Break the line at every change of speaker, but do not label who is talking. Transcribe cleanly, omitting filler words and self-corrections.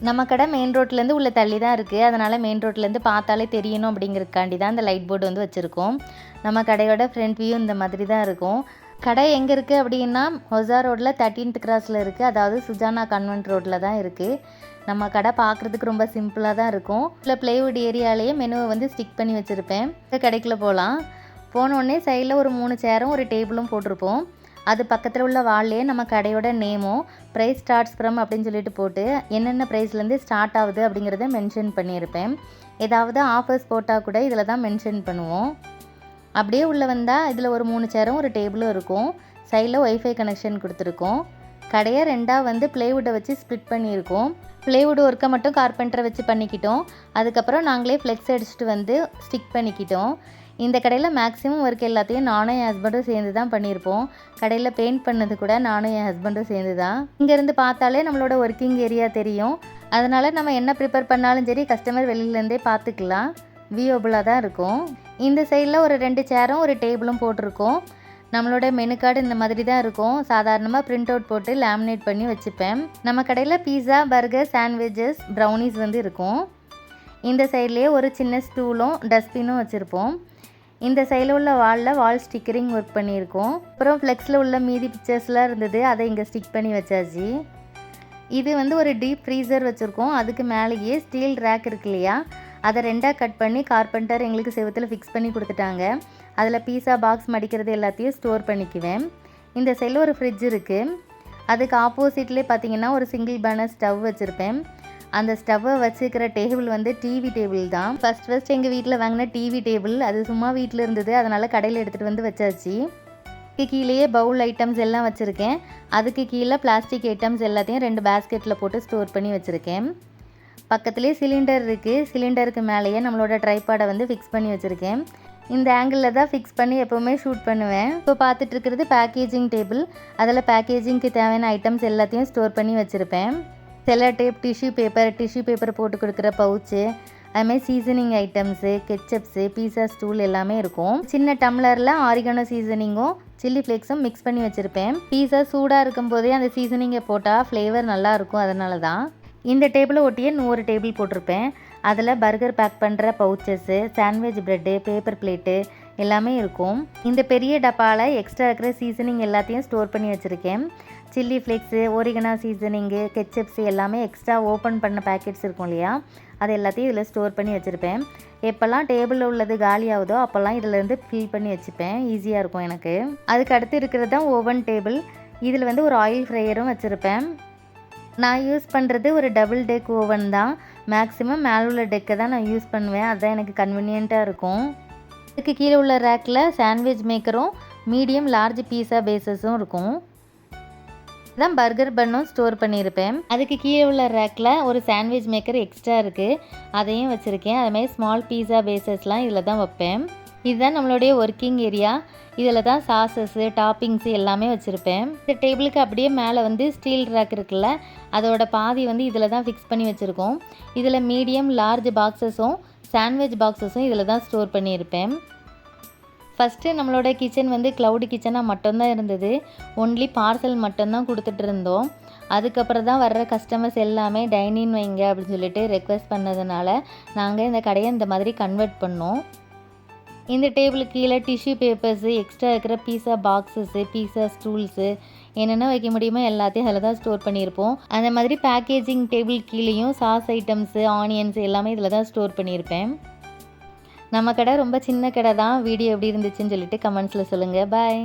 நம்ம கடை மெயின் ரோட்லேருந்து உள்ள தள்ளி தான் இருக்குது. அதனால் மெயின் ரோட்லேருந்து பார்த்தாலே தெரியணும் அப்படிங்கிறதுக்காண்டி தான் அந்த லைட் போர்டு வந்து வச்சுருக்கோம். நம்ம கடையோட ஃப்ரண்ட் வியூ இந்த மாதிரி தான் இருக்கும். கடை எங்கே இருக்குது அப்படின்னா ஹொசா ரோட்டில் 13th கிராஸில் இருக்குது. அதாவது சுஜானா கான்வென்ட் ரோட்டில் தான் இருக்குது. நம்ம கடை பார்க்குறதுக்கு ரொம்ப சிம்பிளாக தான் இருக்கும். இல்லை ப்ளைவுட் ஏரியாலேயே மெனுவை வந்து ஸ்டிக் பண்ணி வச்சுருப்பேன். இந்த கடைக்குள்ளே போகலாம். போனோடனே சைடில் ஒரு 3 சேரும் ஒரு டேபிளும் போட்டிருப்போம். அது பக்கத்தில் உள்ள வால்லையே நம்ம கடையோட நேமும் ப்ரைஸ் ஸ்டார்ட்ஸ் ஃப்ரம் அப்படின்னு சொல்லிட்டு போட்டு என்னென்ன ப்ரைஸ்லேருந்து ஸ்டார்ட் ஆகுது அப்படிங்கிறத மென்ஷன் பண்ணியிருப்பேன். ஏதாவது ஆஃபர்ஸ் போட்டால் கூட இதில் தான் மென்ஷன் பண்ணுவோம். அப்படியே உள்ளே வந்தால் இதில் ஒரு 3 சேரும் ஒரு டேபிளும் இருக்கும். சைடில் ஒய்ஃபை கனெக்ஷன் கொடுத்துருக்கோம். கடையை 2ஆக வந்து ப்ளைவுட்டை வச்சு ஸ்ப்ளிட் பண்ணியிருக்கோம். ப்ளைவுட் ஒர்க்கை மட்டும் கார்பெண்டரை வச்சு பண்ணிக்கிட்டோம். அதுக்கப்புறம் நாங்களே ஃப்ளெக்ஸ் அடிச்சுட்டு வந்து ஸ்டிக் பண்ணிக்கிட்டோம். இந்த கடையில் மேக்ஸிமம் ஒர்க் எல்லாத்தையும் நானும் என் ஹஸ்பண்டும் சேர்ந்து தான் பண்ணியிருப்போம். கடையில் பெயிண்ட் பண்ணது கூட நானும் என் ஹஸ்பண்டும் சேர்ந்து தான். இங்கேருந்து பார்த்தாலே நம்மளோட ஒர்க்கிங் ஏரியா தெரியும். அதனால் நம்ம என்ன ப்ரிப்பேர் பண்ணாலும் சரி கஸ்டமர் வெளியிலேருந்தே பார்த்துக்கலாம். வியூவபுளாக தான் இருக்கும். இந்த சைடில் ஒரு 2 சேரும் ஒரு டேபிளும் போட்டிருக்கோம். நம்மளோட மெனு கார்டு இந்த மாதிரி தான் இருக்கும். சாதாரணமாக பிரிண்ட் அவுட் போட்டு லேமினேட் பண்ணி வச்சுப்பேன். நம்ம கடையில் பீஸா, பர்கர், சாண்ட்விச்சஸ், ப்ரௌனிஸ் வந்து இருக்கும். இந்த சைட்லேயே ஒரு சின்ன ஸ்டூலும் டஸ்ட்பினும் வச்சுருப்போம். இந்த சைடில் உள்ள வால் ஸ்டிக்கரிங் ஒர்க் பண்ணியிருக்கோம். அப்புறம் ஃப்ளெக்ஸில் உள்ள மீதி பிக்சர்ஸ்லாம் இருந்தது, அதை இங்கே ஸ்டிக் பண்ணி வச்சாச்சு. இது வந்து ஒரு டீப் ஃப்ரீசர் வச்சுருக்கோம். அதுக்கு மேலேயே ஸ்டீல் ரேக் இருக்கு இல்லையா, அதை 2ஆக கட் பண்ணி கார்பெண்டர் எங்களுக்கு செவுத்தில் ஃபிக்ஸ் பண்ணி கொடுத்துட்டாங்க. அதில் பீஸா பாக்ஸ் மடிக்கிறது எல்லாத்தையும் ஸ்டோர் பண்ணிக்குவேன். இந்த சைடில் ஒரு ஃப்ரிட்ஜ் இருக்குது. அதுக்கு ஆப்போசிட்லேயே பார்த்தீங்கன்னா ஒரு சிங்கிள் பர்னர் ஸ்டவ் வச்சுருப்பேன். அந்த ஸ்டவ்வை வச்சுக்கிற டேபிள் வந்து டிவி டேபிள் தான். ஃபஸ்ட் எங்கள் வீட்டில் வாங்கின டிவி டேபிள். அது சும்மா வீட்டில் இருந்தது, அதனால் கடையில் எடுத்துகிட்டு வந்து வச்சாச்சு. கீழேயே பவுல் ஐட்டம்ஸ் எல்லாம் வச்சுருக்கேன். அதுக்கு கீழே பிளாஸ்டிக் ஐட்டம்ஸ் எல்லாத்தையும் 2 பேஸ்கெட்டில் போட்டு ஸ்டோர் பண்ணி வச்சுருக்கேன். பக்கத்துலேயே சிலிண்டர் இருக்குது. சிலிண்டருக்கு மேலேயே நம்மளோட ட்ரைபாடை வந்து ஃபிக்ஸ் பண்ணி வச்சுருக்கேன். இந்த ஆங்கிளில் தான் ஃபிக்ஸ் பண்ணி எப்போவுமே ஷூட் பண்ணுவேன். இப்போ பார்த்துட்டு இருக்கிறது பேக்கேஜிங் டேபிள். அதில் பேக்கேஜிங்க்கு தேவையான ஐட்டம்ஸ் எல்லாத்தையும் ஸ்டோர் பண்ணி வச்சுருப்பேன். செல்லோ டேப், டிஷ்யூ பேப்பர் போட்டு கொடுக்குற பவுச்சு, அதுமாதிரி சீசனிங் ஐட்டம்ஸு, கெச்சப்ஸு, பீஸா ஸ்டூல் எல்லாமே இருக்கும். சின்ன டம்ளரில் ஆரிகனோ சீசனிங்கும் சில்லி ஃப்ளேக்ஸும் மிக்ஸ் பண்ணி வச்சுருப்பேன். பீஸா சூடாக இருக்கும் போதே அந்த சீசனிங்கை போட்டால் ஃப்ளேவர் நல்லாயிருக்கும். அதனால தான் இந்த டேபிளை ஒட்டியே இன்னொரு டேபிள் போட்டிருப்பேன். அதில் பர்கர் பேக் பண்ணுற pouches, sandwich bread, paper plate எல்லாமே இருக்கும். இந்த பெரிய டப்பாவில் எக்ஸ்ட்ரா இருக்கிற சீசனிங் எல்லாத்தையும் ஸ்டோர் பண்ணி வச்சுருக்கேன். சில்லி ஃப்ளேக்ஸு, ஓரிகனா சீசனிங்கு, கெச்சப்ஸு எல்லாமே எக்ஸ்ட்ரா ஓப்பன் பண்ண பேக்கெட்ஸ் இருக்கும் இல்லையா, அது எல்லாத்தையும் இதில் ஸ்டோர் பண்ணி வச்சுருப்பேன். எப்போல்லாம் டேபிளில் உள்ளது காலி ஆகுதோ அப்போல்லாம் இதிலேருந்து ஃபில் பண்ணி வச்சுப்பேன். ஈஸியாக இருக்கும் எனக்கு. அதுக்கு அடுத்து இருக்கிறது தான் ஓவன் டேபிள். இதில் வந்து ஒரு ஆயில் ஃப்ரையரும் வச்சுருப்பேன். நான் யூஸ் பண்ணுறது ஒரு டபுள் டெக் ஓவன் தான். மேக்ஸிமம் மேலே உள்ள டெக்கை தான் நான் யூஸ் பண்ணுவேன். அதுதான் எனக்கு கன்வீனியண்ட்டாக இருக்கும். இதுக்கு கீழே உள்ள ரேக்கில் சாண்ட்விச் மேக்கரும் மீடியம் லார்ஜ் பீஸா பேஸஸும் இருக்கும். தான் பர்கர் பன்னும் ஸ்டோர் பண்ணியிருப்பேன். அதுக்கு கீழே உள்ள ரேக்கில் ஒரு சாண்ட்விச் மேக்கர் எக்ஸ்ட்ரா இருக்குது, அதையும் வச்சுருக்கேன். அதுமாதிரி ஸ்மால் பீஸா பேஸஸ்லாம் இதில் தான் வைப்பேன். இதுதான் நம்மளுடைய ஒர்க்கிங் ஏரியா. இதில் தான் சாஸஸ்ஸு, டாப்பிங்ஸு எல்லாமே வச்சுருப்பேன். இந்த டேபிளுக்கு அப்படியே மேலே வந்து ஸ்டீல் ரேக் இருக்குல்ல, அதோட பாதி வந்து இதில் தான் ஃபிக்ஸ் பண்ணி வச்சுருக்கோம். இதில் மீடியம் லார்ஜ் பாக்ஸஸும் சாண்ட்விச் பாக்ஸஸும் இதில் தான் ஸ்டோர் பண்ணியிருப்பேன். ஃபஸ்ட்டு நம்மளோட கிச்சன் வந்து க்ளவுட் கிச்சனாக மட்டும்தான் இருந்தது. ஒன்லி பார்சல் மட்டும்தான் கொடுத்துட்டு இருந்தோம். அதுக்கப்புறம் தான் வர்ற கஸ்டமர்ஸ் எல்லாமே டைனிங் வைங்க அப்படின்னு சொல்லிட்டு ரெக்வெஸ்ட் பண்ணதுனால நாங்கள் இந்த கடையை இந்த மாதிரி கன்வெர்ட் பண்ணோம். இந்த டேபிளுக்கு கீழே டிஷ்யூ பேப்பர்ஸு, எக்ஸ்ட்ரா இருக்கிற பீஸா பாக்ஸஸ்ஸு, பீஸா ஸ்டூல்ஸு என்னென்ன வைக்க முடியுமோ எல்லாத்தையும் அதில் தான் ஸ்டோர் பண்ணியிருப்போம். அந்த மாதிரி பேக்கேஜிங் டேபிள் கீழேயும் சாஸ் ஐட்டம்ஸு, ஆனியன்ஸ் எல்லாமே இதில் தான் ஸ்டோர் பண்ணியிருப்பேன். நம்ம கடை ரொம்ப சின்ன கடை தான். வீடியோ எப்படி இருந்துச்சுன்னு சொல்லிட்டு கமெண்ட்ஸில் சொல்லுங்கள். பாய்.